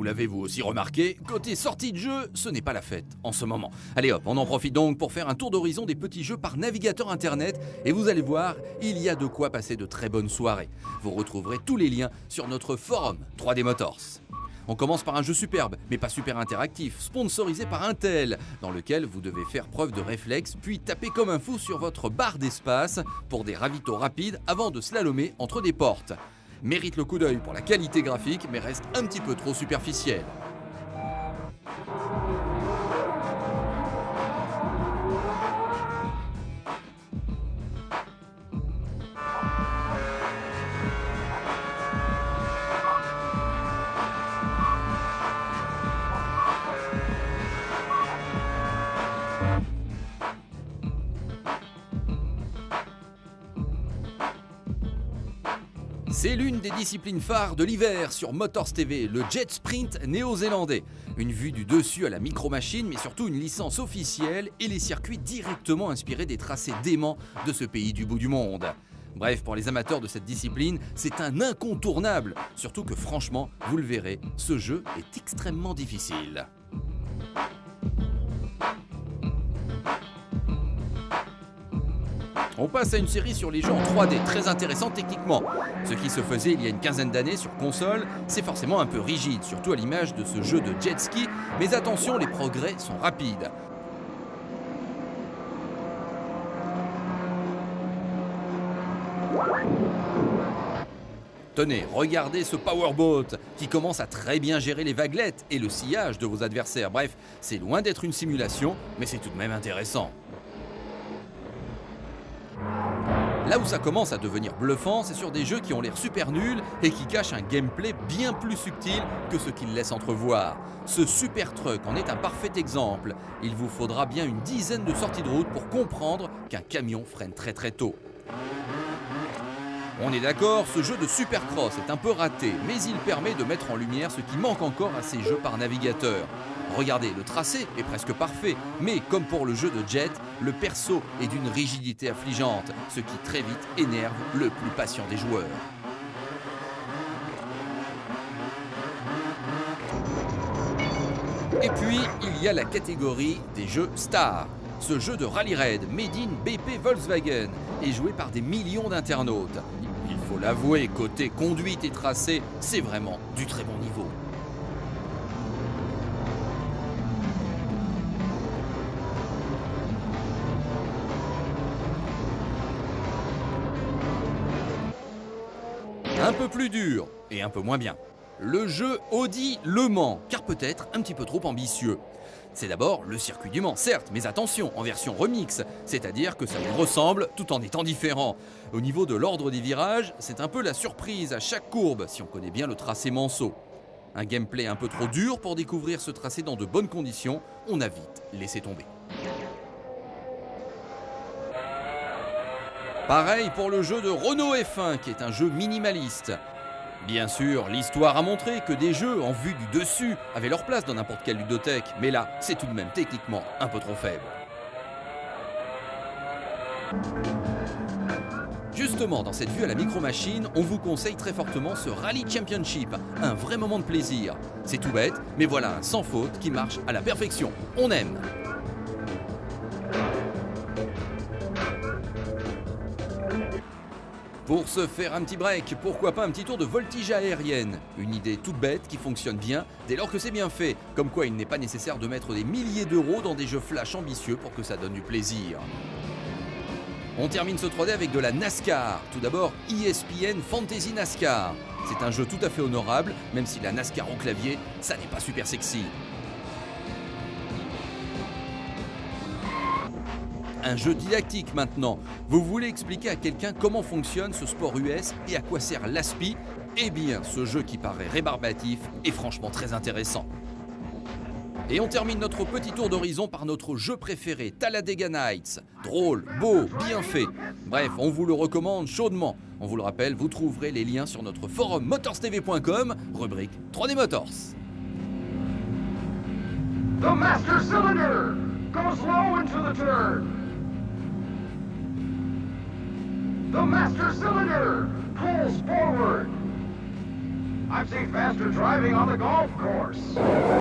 Vous l'avez vous aussi remarqué, côté sortie de jeu, ce n'est pas la fête en ce moment. Allez hop, on en profite donc pour faire un tour d'horizon des petits jeux par navigateur internet et vous allez voir, il y a de quoi passer de très bonnes soirées. Vous retrouverez tous les liens sur notre forum 3D Motors. On commence par un jeu superbe, mais pas super interactif, sponsorisé par Intel, dans lequel vous devez faire preuve de réflexe, puis taper comme un fou sur votre barre d'espace pour des ravitaux rapides avant de slalomer entre des portes. Mérite le coup d'œil pour la qualité graphique, mais reste un petit peu trop superficiel. C'est l'une des disciplines phares de l'hiver sur Motors TV, le jet sprint néo-zélandais. Une vue du dessus à la micro-machine, mais surtout une licence officielle et les circuits directement inspirés des tracés déments de ce pays du bout du monde. Bref, pour les amateurs de cette discipline, c'est un incontournable. Surtout que franchement, vous le verrez, ce jeu est extrêmement difficile. On passe à une série sur les jeux en 3D, très intéressant techniquement. Ce qui se faisait il y a une quinzaine d'années sur console, c'est forcément un peu rigide, surtout à l'image de ce jeu de jet ski, mais attention, les progrès sont rapides. Tenez, regardez ce powerboat qui commence à très bien gérer les vaguelettes et le sillage de vos adversaires. Bref, c'est loin d'être une simulation, mais c'est tout de même intéressant. Là où ça commence à devenir bluffant, c'est sur des jeux qui ont l'air super nuls et qui cachent un gameplay bien plus subtil que ce qu'ils laissent entrevoir. Ce Super Truck en est un parfait exemple. Il vous faudra bien une dizaine de sorties de route pour comprendre qu'un camion freine très très tôt. On est d'accord, ce jeu de Supercross est un peu raté, mais il permet de mettre en lumière ce qui manque encore à ces jeux par navigateur. Regardez, le tracé est presque parfait, mais comme pour le jeu de jet, le perso est d'une rigidité affligeante, ce qui très vite énerve le plus patient des joueurs. Et puis, il y a la catégorie des jeux stars. Ce jeu de rallye raid made in BP Volkswagen est joué par des millions d'internautes. Il faut l'avouer, côté conduite et tracé, c'est vraiment du très bon niveau. Un peu plus dur et un peu moins bien. Le jeu Audi Le Mans, car peut-être un petit peu trop ambitieux. C'est d'abord le circuit du Mans, certes, mais attention, en version remix, c'est-à-dire que ça lui ressemble tout en étant différent. Au niveau de l'ordre des virages, c'est un peu la surprise à chaque courbe, si on connaît bien le tracé Manceau. Un gameplay un peu trop dur pour découvrir ce tracé dans de bonnes conditions, on a vite laissé tomber. Pareil pour le jeu de Renault F1, qui est un jeu minimaliste. Bien sûr, l'histoire a montré que des jeux en vue du dessus avaient leur place dans n'importe quelle ludothèque, mais là, c'est tout de même techniquement un peu trop faible. Justement, dans cette vue à la micro-machine, on vous conseille très fortement ce Rally Championship, un vrai moment de plaisir. C'est tout bête, mais voilà un sans faute qui marche à la perfection. On aime. Pour se faire un petit break, pourquoi pas un petit tour de voltige aérienne? Une idée toute bête qui fonctionne bien dès lors que c'est bien fait. Comme quoi il n'est pas nécessaire de mettre des milliers d'euros dans des jeux flash ambitieux pour que ça donne du plaisir. On termine ce 3D avec de la NASCAR. Tout d'abord ESPN Fantasy NASCAR. C'est un jeu tout à fait honorable, même si la NASCAR au clavier, ça n'est pas super sexy. Un jeu didactique maintenant. Vous voulez expliquer à quelqu'un comment fonctionne ce sport US et à quoi sert l'ASPI? Eh bien, ce jeu qui paraît rébarbatif est franchement très intéressant. Et on termine notre petit tour d'horizon par notre jeu préféré, Talladega Nights. Drôle, beau, bien fait. Bref, on vous le recommande chaudement. On vous le rappelle, vous trouverez les liens sur notre forum motorstv.com, rubrique 3D Motors. The master cylinder goes low into the turn. The master cylinder pulls forward. I've seen faster driving on the golf course.